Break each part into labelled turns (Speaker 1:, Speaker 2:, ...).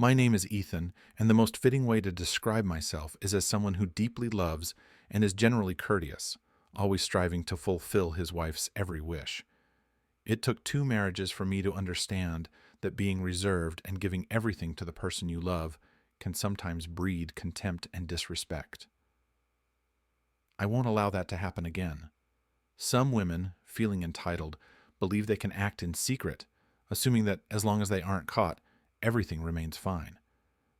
Speaker 1: My name is Ethan, and the most fitting way to describe myself is as someone who deeply loves and is generally courteous, always striving to fulfill his wife's every wish. It took 2 marriages for me to understand that being reserved and giving everything to the person you love can sometimes breed contempt and disrespect. I won't allow that to happen again. Some women, feeling entitled, believe they can act in secret, assuming that as long as they aren't caught, everything remains fine.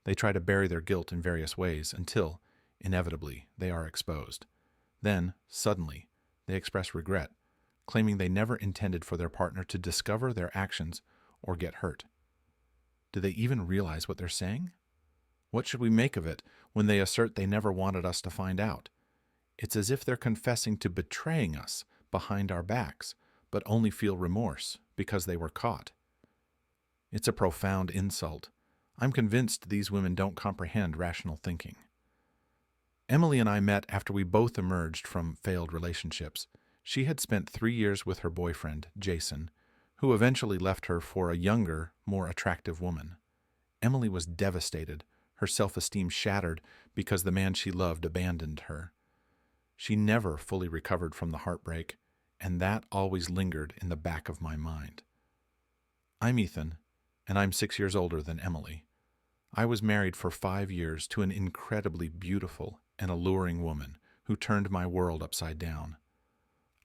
Speaker 1: They try to bury their guilt in various ways until, inevitably, they are exposed. Then, suddenly, they express regret, claiming they never intended for their partner to discover their actions or get hurt. Do they even realize what they're saying? What should we make of it when they assert they never wanted us to find out? It's as if they're confessing to betraying us behind our backs, but only feel remorse because they were caught. It's a profound insult. I'm convinced these women don't comprehend rational thinking. Emily and I met after we both emerged from failed relationships. She had spent 3 years with her boyfriend, Jason, who eventually left her for a younger, more attractive woman. Emily was devastated, her self-esteem shattered because the man she loved abandoned her. She never fully recovered from the heartbreak, and that always lingered in the back of my mind. I'm Ethan, and I'm 6 years older than Emily. I was married for 5 years to an incredibly beautiful and alluring woman who turned my world upside down.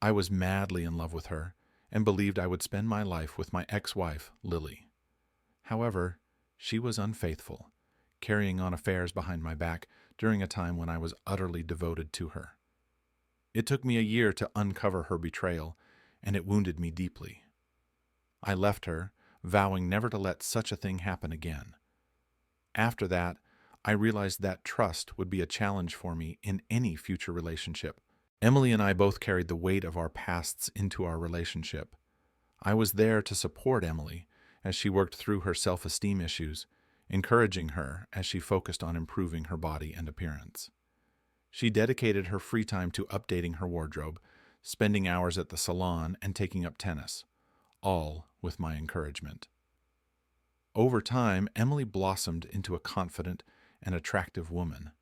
Speaker 1: I was madly in love with her and believed I would spend my life with my ex-wife, Lily. However, she was unfaithful, carrying on affairs behind my back during a time when I was utterly devoted to her. It took me a year to uncover her betrayal, and it wounded me deeply. I left her, vowing never to let such a thing happen again. After that, I realized that trust would be a challenge for me in any future relationship. Emily and I both carried the weight of our pasts into our relationship. I was there to support Emily as she worked through her self-esteem issues, encouraging her as she focused on improving her body and appearance. She dedicated her free time to updating her wardrobe, spending hours at the salon, and taking up tennis, all with my encouragement. Over time, Emily blossomed into a confident and attractive woman.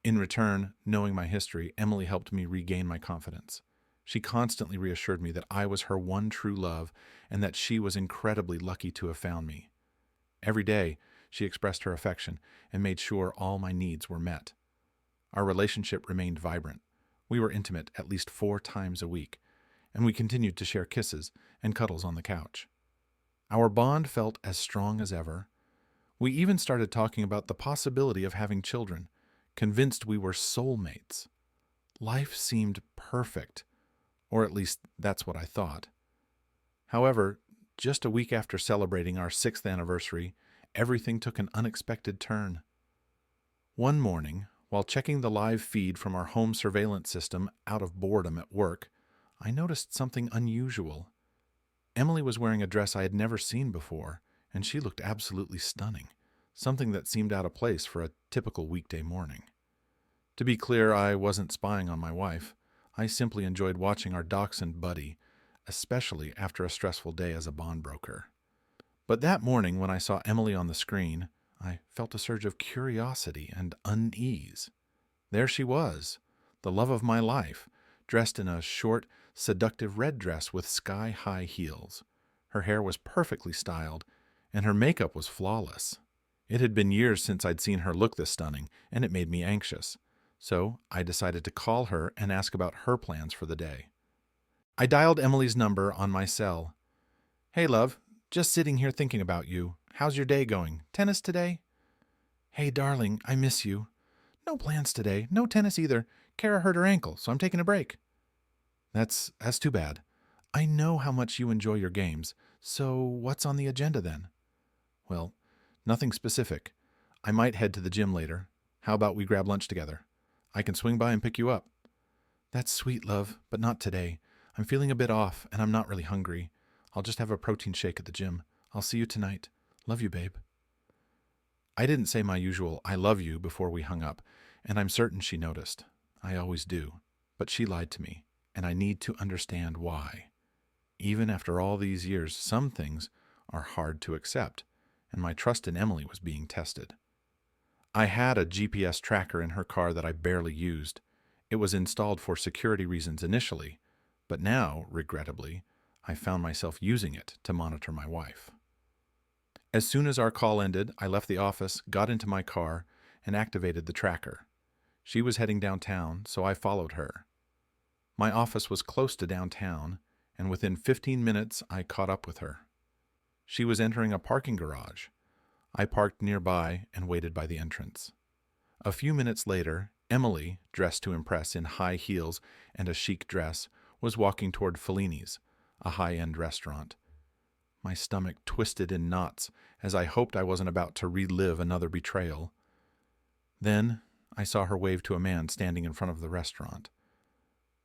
Speaker 1: In return, knowing my history, Emily helped me regain my confidence. She constantly reassured me that I was her one true love and that she was incredibly lucky to have found me. Every day, she expressed her affection and made sure all my needs were met. Our relationship remained vibrant. We were intimate at least 4 times a week, and we continued to share kisses and cuddles on the couch. Our bond felt as strong as ever. We even started talking about the possibility of having children, convinced we were soulmates. Life seemed perfect, or at least that's what I thought. However, just a week after celebrating our 6th anniversary, everything took an unexpected turn. One morning, while checking the live feed from our home surveillance system out of boredom at work, I noticed something unusual. Emily was wearing a dress I had never seen before, and she looked absolutely stunning, something that seemed out of place for a typical weekday morning. To be clear, I wasn't spying on my wife. I simply enjoyed watching our dachshund Buddy, especially after a stressful day as a bond broker. But that morning, when I saw Emily on the screen, I felt a surge of curiosity and unease. There she was, the love of my life, dressed in a short, seductive red dress with sky-high heels. Her hair was perfectly styled, and her makeup was flawless. It had been years since I'd seen her look this stunning, and it made me anxious. So I decided to call her and ask about her plans for the day. I dialed Emily's number on my cell. "Hey, love, just sitting here thinking about you. How's your day going? Tennis today?" "Hey, darling, I miss you." "No plans today. No tennis either. Kara hurt her ankle, so I'm taking a break." That's too bad. I know how much you enjoy your games, so what's on the agenda then?" "Well, nothing specific. I might head to the gym later. How about we grab lunch together? I can swing by and pick you up." "That's sweet, love, but not today. I'm feeling a bit off, and I'm not really hungry. I'll just have a protein shake at the gym. I'll see you tonight. Love you, babe." I didn't say my usual "I love you" before we hung up, and I'm certain she noticed. I always do. But she lied to me, and I need to understand why. Even after all these years, some things are hard to accept, and my trust in Emily was being tested. I had a GPS tracker in her car that I barely used. It was installed for security reasons initially, but now, regrettably, I found myself using it to monitor my wife. As soon as our call ended, I left the office, got into my car, and activated the tracker. She was heading downtown, so I followed her. My office was close to downtown, and within 15 minutes I caught up with her. She was entering a parking garage. I parked nearby and waited by the entrance. A few minutes later, Emily, dressed to impress in high heels and a chic dress, was walking toward Fellini's, a high-end restaurant. My stomach twisted in knots as I hoped I wasn't about to relive another betrayal. Then I saw her wave to a man standing in front of the restaurant.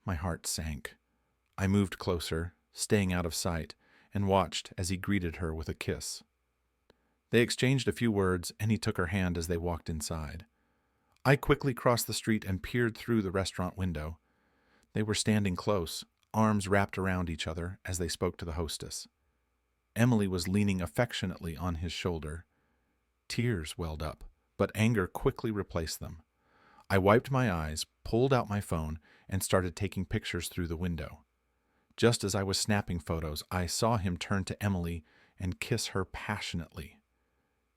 Speaker 1: My heart sank. I moved closer, staying out of sight, and watched as he greeted her with a kiss. They exchanged a few words, and he took her hand as they walked inside. I quickly crossed the street and peered through the restaurant window. They were standing close, arms wrapped around each other as they spoke to the hostess. Emily was leaning affectionately on his shoulder. Tears welled up, but anger quickly replaced them. I wiped my eyes, pulled out my phone, and started taking pictures through the window. Just as I was snapping photos, I saw him turn to Emily and kiss her passionately.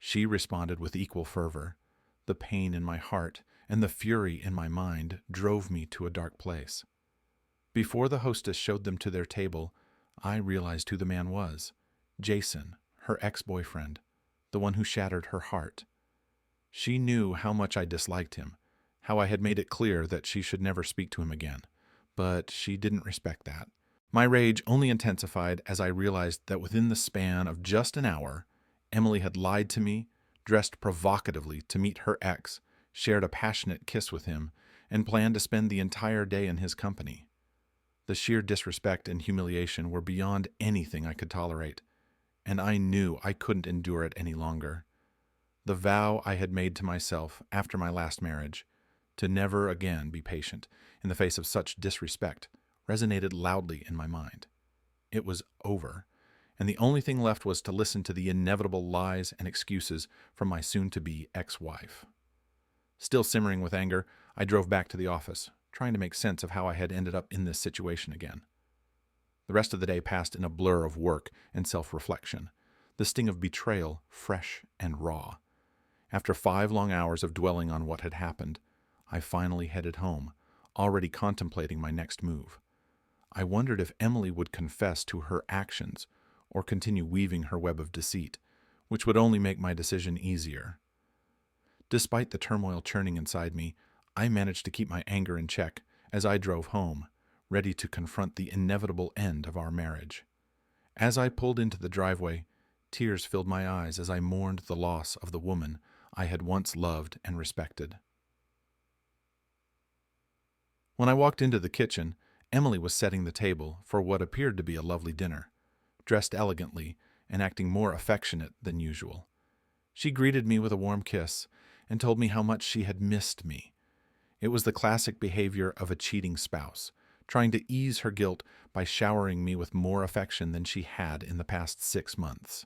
Speaker 1: She responded with equal fervor. The pain in my heart and the fury in my mind drove me to a dark place. Before the hostess showed them to their table, I realized who the man was. Jason, her ex-boyfriend, the one who shattered her heart. She knew how much I disliked him, how I had made it clear that she should never speak to him again, but she didn't respect that. My rage only intensified as I realized that within the span of just an hour, Emily had lied to me, dressed provocatively to meet her ex, shared a passionate kiss with him, and planned to spend the entire day in his company. The sheer disrespect and humiliation were beyond anything I could tolerate, and I knew I couldn't endure it any longer. The vow I had made to myself after my last marriage, to never again be patient in the face of such disrespect, resonated loudly in my mind. It was over, and the only thing left was to listen to the inevitable lies and excuses from my soon-to-be ex-wife. Still simmering with anger, I drove back to the office, trying to make sense of how I had ended up in this situation again. The rest of the day passed in a blur of work and self-reflection, the sting of betrayal fresh and raw. After 5 long hours of dwelling on what had happened, I finally headed home, already contemplating my next move. I wondered if Emily would confess to her actions or continue weaving her web of deceit, which would only make my decision easier. Despite the turmoil churning inside me, I managed to keep my anger in check as I drove home, ready to confront the inevitable end of our marriage. As I pulled into the driveway, tears filled my eyes as I mourned the loss of the woman I had once loved and respected. When I walked into the kitchen, Emily was setting the table for what appeared to be a lovely dinner, dressed elegantly and acting more affectionate than usual. She greeted me with a warm kiss and told me how much she had missed me. It was the classic behavior of a cheating spouse, trying to ease her guilt by showering me with more affection than she had in the past 6 months.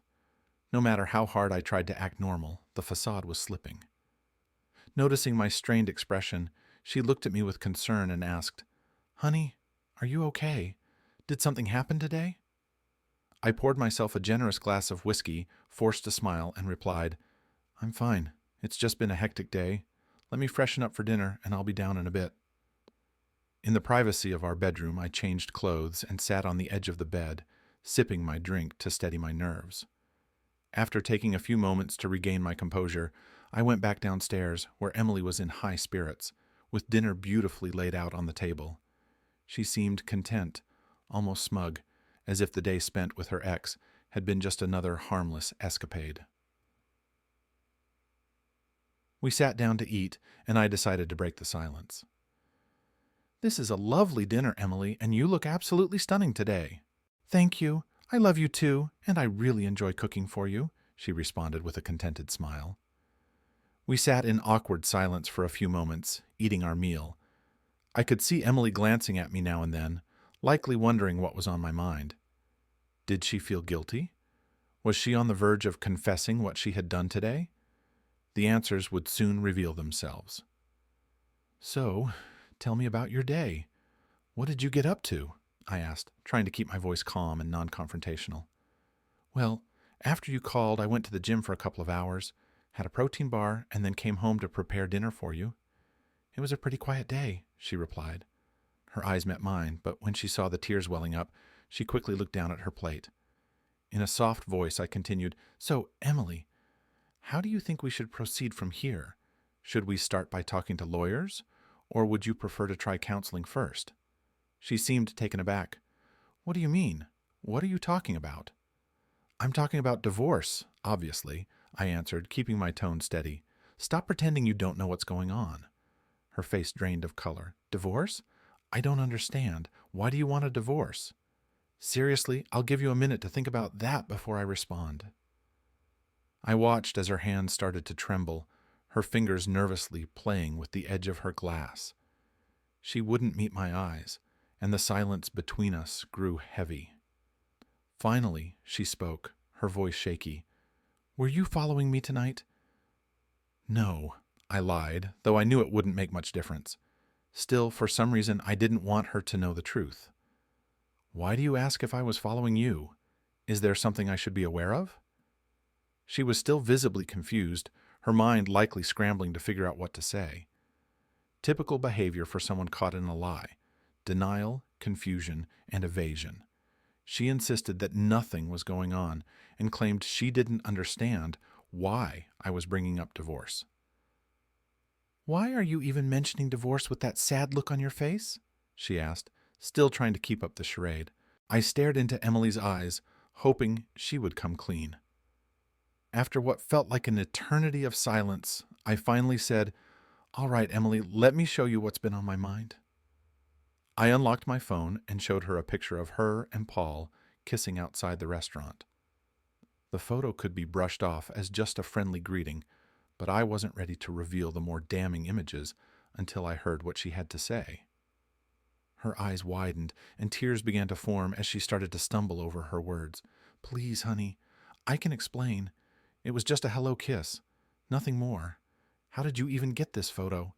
Speaker 1: No matter how hard I tried to act normal, the facade was slipping. Noticing my strained expression, she looked at me with concern and asked, "Honey, are you okay? Did something happen today?" I poured myself a generous glass of whiskey, forced a smile, and replied, "I'm fine. It's just been a hectic day. Let me freshen up for dinner, and I'll be down in a bit." In the privacy of our bedroom, I changed clothes and sat on the edge of the bed, sipping my drink to steady my nerves. After taking a few moments to regain my composure, I went back downstairs, where Emily was in high spirits, with dinner beautifully laid out on the table. She seemed content, almost smug, as if the day spent with her ex had been just another harmless escapade. We sat down to eat, and I decided to break the silence. "This is a lovely dinner, Emily, and you look absolutely stunning today." "Thank you. I love you too, and I really enjoy cooking for you," she responded with a contented smile. We sat in awkward silence for a few moments, eating our meal. I could see Emily glancing at me now and then, likely wondering what was on my mind. Did she feel guilty? Was she on the verge of confessing what she had done today? The answers would soon reveal themselves. So, tell me about your day. What did you get up to? I asked, trying to keep my voice calm and non-confrontational. Well, after you called, I went to the gym for a couple of hours, had a protein bar, and then came home to prepare dinner for you. It was a pretty quiet day, she replied. Her eyes met mine, but when she saw the tears welling up, she quickly looked down at her plate. In a soft voice, I continued, So, Emily, how do you think we should proceed from here? Should we start by talking to lawyers, or would you prefer to try counseling first? She seemed taken aback. What do you mean? What are you talking about? I'm talking about divorce, obviously, I answered, keeping my tone steady. Stop pretending you don't know what's going on. Her face drained of color. Divorce? I don't understand. Why do you want a divorce? Seriously, I'll give you a minute to think about that before I respond. I watched as her hands started to tremble, her fingers nervously playing with the edge of her glass. She wouldn't meet my eyes, and the silence between us grew heavy. Finally, she spoke, her voice shaky. Were you following me tonight? No, I lied, though I knew it wouldn't make much difference. Still, for some reason, I didn't want her to know the truth. Why do you ask if I was following you? Is there something I should be aware of? She was still visibly confused, her mind likely scrambling to figure out what to say. Typical behavior for someone caught in a lie: denial, confusion, and evasion. She insisted that nothing was going on and claimed she didn't understand why I was bringing up divorce. Why are you even mentioning divorce with that sad look on your face? She asked, still trying to keep up the charade. I stared into Emily's eyes, hoping she would come clean. After what felt like an eternity of silence, I finally said, All right, Emily, let me show you what's been on my mind. I unlocked my phone and showed her a picture of her and Paul kissing outside the restaurant. The photo could be brushed off as just a friendly greeting, but I wasn't ready to reveal the more damning images until I heard what she had to say. Her eyes widened and tears began to form as she started to stumble over her words. Please, honey, I can explain. It was just a hello kiss. Nothing more. How did you even get this photo?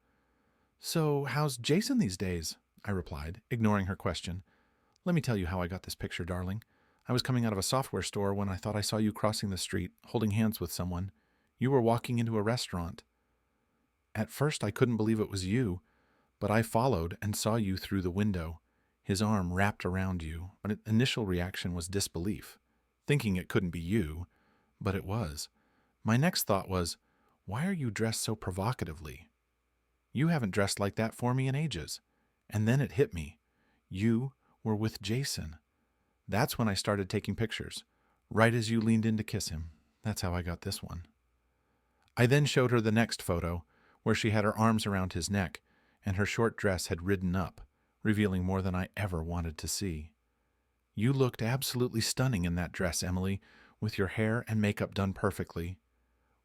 Speaker 1: So, how's Jason these days? I replied, ignoring her question. Let me tell you how I got this picture, darling. I was coming out of a software store when I thought I saw you crossing the street, holding hands with someone. You were walking into a restaurant. At first, I couldn't believe it was you, but I followed and saw you through the window, his arm wrapped around you. My initial reaction was disbelief, thinking it couldn't be you, but it was. My next thought was, why are you dressed so provocatively? You haven't dressed like that for me in ages. And then it hit me. You were with Jason. That's when I started taking pictures, right as you leaned in to kiss him. That's how I got this one. I then showed her the next photo, where she had her arms around his neck, and her short dress had ridden up, revealing more than I ever wanted to see. You looked absolutely stunning in that dress, Emily, with your hair and makeup done perfectly.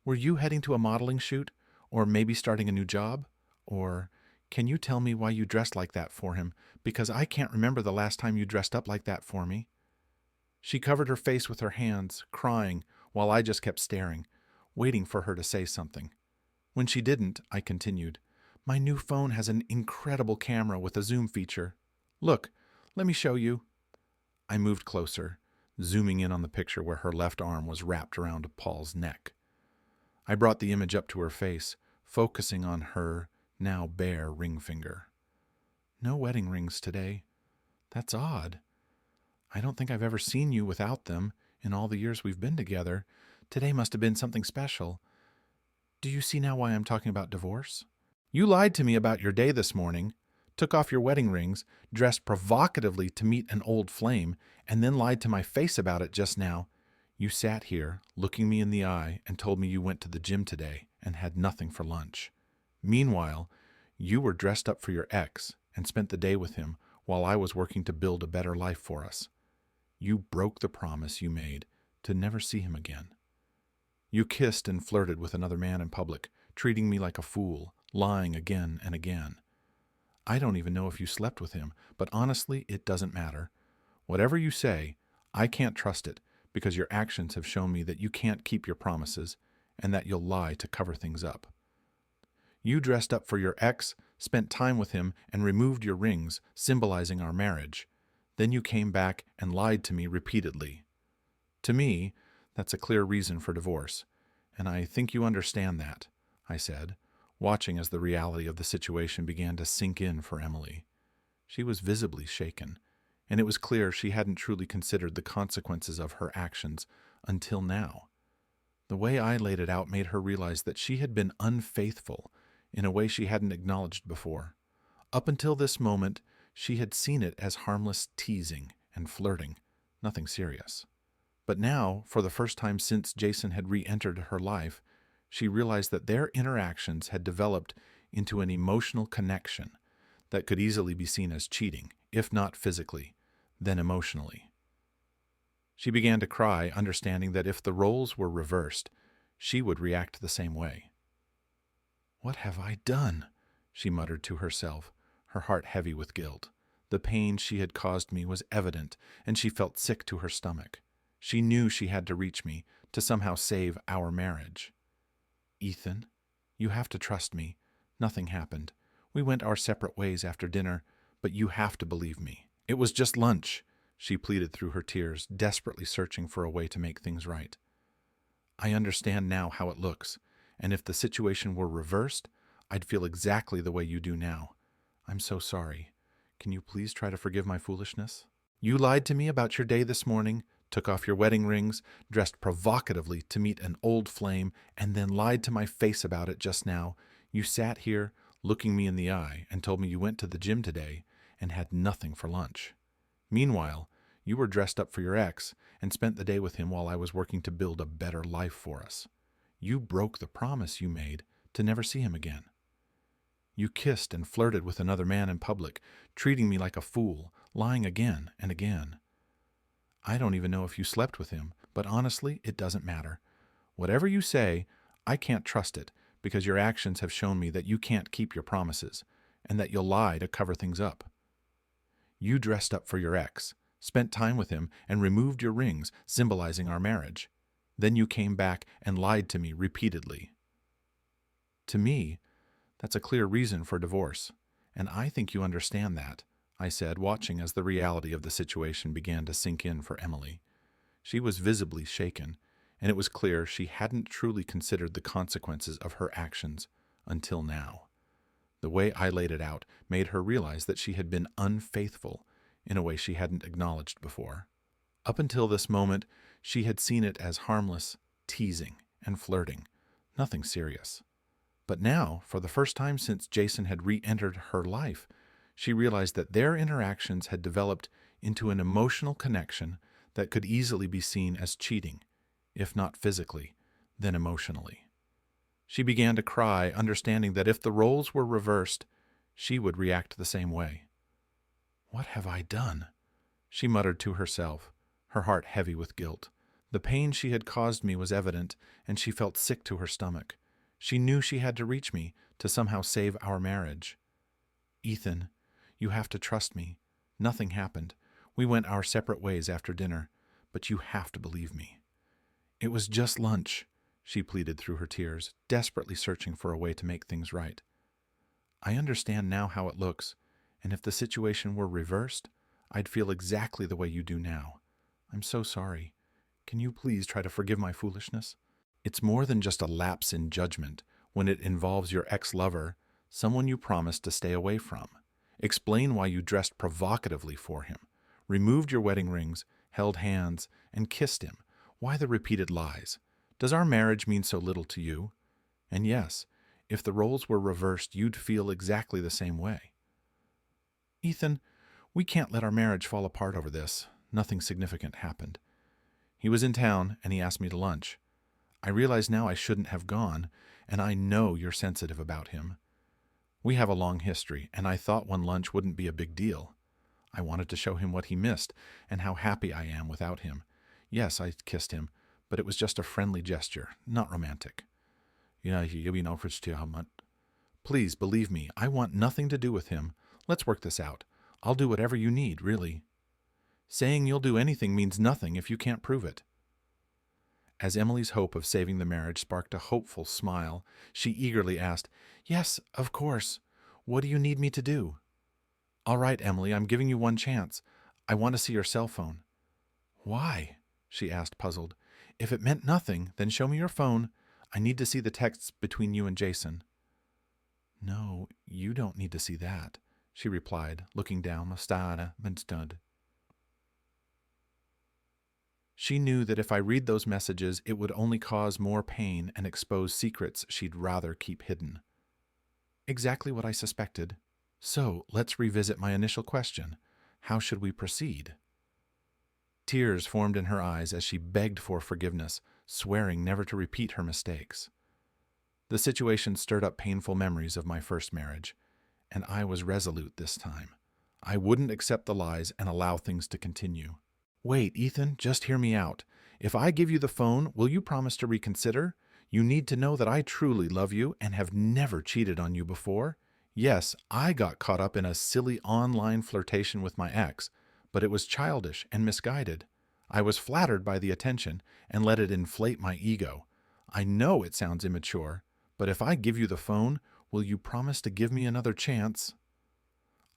Speaker 1: Were you heading to a modeling shoot, or maybe starting a new job? Or, can you tell me why you dressed like that for him? Because I can't remember the last time you dressed up like that for me. She covered her face with her hands, crying, while I just kept staring, waiting for her to say something. When she didn't, I continued, My new phone has an incredible camera with a zoom feature. Look, let me show you. I moved closer, zooming in on the picture where her left arm was wrapped around Paul's neck. I brought the image up to her face, focusing on her now bare ring finger. No wedding rings today. That's odd. I don't think I've ever seen you without them in all the years we've been together. Today must have been something special. Do you see now why I'm talking about divorce? You lied to me about your day this morning, took off your wedding rings, dressed provocatively to meet an old flame, and then lied to my face about it just now. You sat here, looking me in the eye, and told me you went to the gym today and had nothing for lunch. Meanwhile, you were dressed up for your ex and spent the day with him while I was working to build a better life for us. You broke the promise you made to never see him again. You kissed and flirted with another man in public, treating me like a fool, lying again and again. I don't even know if you slept with him, but honestly, it doesn't matter. Whatever you say, I can't trust it because your actions have shown me that you can't keep your promises and that you'll lie to cover things up. You dressed up for your ex, spent time with him, and removed your rings, symbolizing our marriage. Then you came back and lied to me repeatedly. To me, that's a clear reason for divorce, and I think you understand that, I said, watching as the reality of the situation began to sink in for Emily. She was visibly shaken, and it was clear she hadn't truly considered the consequences of her actions until now. The way I laid it out made her realize that she had been unfaithful in a way she hadn't acknowledged before. Up until this moment, she had seen it as harmless teasing and flirting, nothing serious. But now, for the first time since Jason had re-entered her life, she realized that their interactions had developed into an emotional connection that could easily be seen as cheating, if not physically, then emotionally. She began to cry, understanding that if the roles were reversed, she would react the same way. "What have I done?" she muttered to herself, her heart heavy with guilt. The pain she had caused me was evident, and she felt sick to her stomach. She knew she had to reach me to somehow save our marriage. "Ethan, you have to trust me. Nothing happened. We went our separate ways after dinner, but you have to believe me. It was just lunch," she pleaded through her tears, desperately searching for a way to make things right. "I understand now how it looks, and if the situation were reversed, I'd feel exactly the way you do now. I'm so sorry. Can you please try to forgive my foolishness? You lied to me about your day this morning, took off your wedding rings, dressed provocatively to meet an old flame, and then lied to my face about it just now. You sat here, looking me in the eye, and told me you went to the gym today and had nothing for lunch. Meanwhile, you were dressed up for your ex and spent the day with him while I was working to build a better life for us. You broke the promise you made to never see him again. You kissed and flirted with another man in public, treating me like a fool, lying again and again. I don't even know if you slept with him, but honestly, it doesn't matter. Whatever you say, I can't trust it because your actions have shown me that you can't keep your promises and that you'll lie to cover things up. You dressed up for your ex, spent time with him, and removed your rings, symbolizing our marriage. Then you came back and lied to me repeatedly. To me, that's a clear reason for divorce, and I think you understand that, I said, watching as the reality of the situation began to sink in for Emily. She was visibly shaken, and it was clear she hadn't truly considered the consequences of her actions until now. The way I laid it out made her realize that she had been unfaithful in a way she hadn't acknowledged before. Up until this moment, she had seen it as harmless teasing and flirting, nothing serious. But now, for the first time since Jason had re-entered her life, she realized that their interactions had developed into an emotional connection that could easily be seen as cheating, if not physically, then emotionally. She began to cry, understanding that if the roles were reversed, she would react the same way. "What have I done?" she muttered to herself, her heart heavy with guilt. The pain she had caused me was evident, and she felt sick to her stomach. She knew she had to reach me to somehow save our marriage. "Ethan, you have to trust me. Nothing happened. We went our separate ways after dinner, but you have to believe me. It was just lunch," she pleaded through her tears, desperately searching for a way to make things right. "I understand now how it looks, and if the situation were reversed, I'd feel exactly the way you do now. I'm so sorry. Can you please try to forgive my foolishness? It's more than just a lapse in judgment when it involves your ex-lover, someone you promised to stay away from. Explain why you dressed provocatively for him, removed your wedding rings, held hands, and kissed him. Why the repeated lies? Does our marriage mean so little to you? And yes, if the roles were reversed, you'd feel exactly the same way. Ethan, we can't let our marriage fall apart over this. Nothing significant happened. He was in town, and he asked me to lunch. I realize now I shouldn't have gone, and I know you're sensitive about him. We have a long history, and I thought one lunch wouldn't be a big deal. I wanted to show him what he missed, and how happy I am without him. Yes, I kissed him, but it was just a friendly gesture, not romantic. Please believe me, I want nothing to do with him. Let's work this out. I'll do whatever you need, really. Saying you'll do anything means nothing if you can't prove it. As Emily's hope of saving the marriage sparked a hopeful smile, she eagerly asked, "Yes, of course. What do you need me to do?" "All right, Emily, I'm giving you one chance. I want to see your cell phone." "Why?" she asked, puzzled. "If it meant nothing, then show me your phone. I need to see the texts between you and Jason." "No, you don't need to see that," she replied, looking down. She knew that if I read those messages, it would only cause more pain and expose secrets she'd rather keep hidden. Exactly what I suspected. So, let's revisit my initial question. How should we proceed? Tears formed in her eyes as she begged for forgiveness, swearing never to repeat her mistakes. The situation stirred up painful memories of my first marriage, and I was resolute this time. I wouldn't accept the lies and allow things to continue. "Wait, Ethan, just hear me out. If I give you the phone, will you promise to reconsider? You need to know that I truly love you and have never cheated on you before. Yes, I got caught up in a silly online flirtation with my ex, but it was childish and misguided. I was flattered by the attention and let it inflate my ego. I know it sounds immature, but if I give you the phone, will you promise to give me another chance?"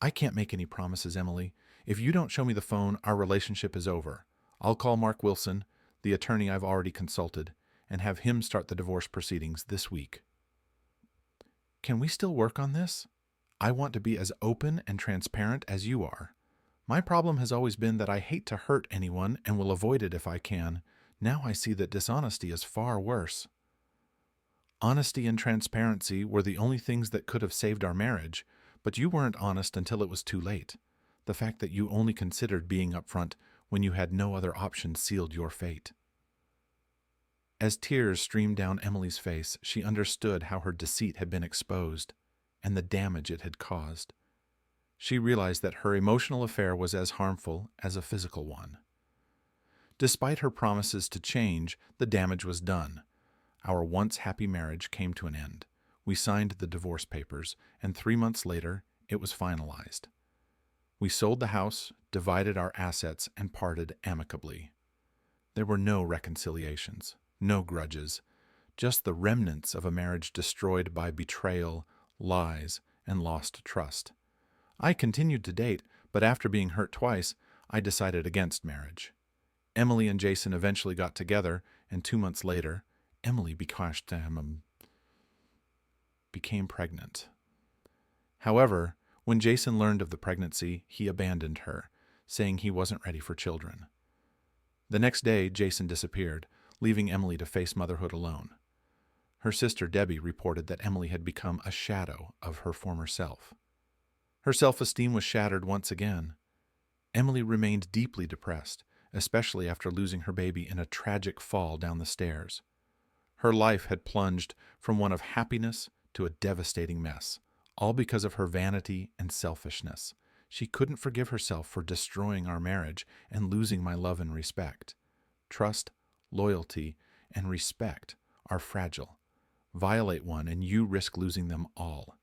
Speaker 1: "I can't make any promises, Emily. If you don't show me the phone, our relationship is over. I'll call Mark Wilson, the attorney I've already consulted, and have him start the divorce proceedings this week." "Can we still work on this? I want to be as open and transparent as you are. My problem has always been that I hate to hurt anyone and will avoid it if I can. Now I see that dishonesty is far worse." "Honesty and transparency were the only things that could have saved our marriage, but you weren't honest until it was too late. The fact that you only considered being upfront when you had no other option sealed your fate." As tears streamed down Emily's face, she understood how her deceit had been exposed and the damage it had caused. She realized that her emotional affair was as harmful as a physical one. Despite her promises to change, the damage was done. Our once happy marriage came to an end. We signed the divorce papers, and 3 months later, it was finalized. We sold the house, divided our assets, and parted amicably. There were no reconciliations, no grudges, just the remnants of a marriage destroyed by betrayal, lies, and lost trust. I continued to date, but after being hurt twice, I decided against marriage. Emily and Jason eventually got together, and 2 months later, Emily became pregnant. However, when Jason learned of the pregnancy, he abandoned her, saying he wasn't ready for children. The next day, Jason disappeared, leaving Emily to face motherhood alone. Her sister Debbie reported that Emily had become a shadow of her former self. Her self-esteem was shattered once again. Emily remained deeply depressed, especially after losing her baby in a tragic fall down the stairs. Her life had plunged from one of happiness to a devastating mess, all because of her vanity and selfishness. She couldn't forgive herself for destroying our marriage and losing my love and respect. Trust, loyalty, and respect are fragile. Violate one and you risk losing them all.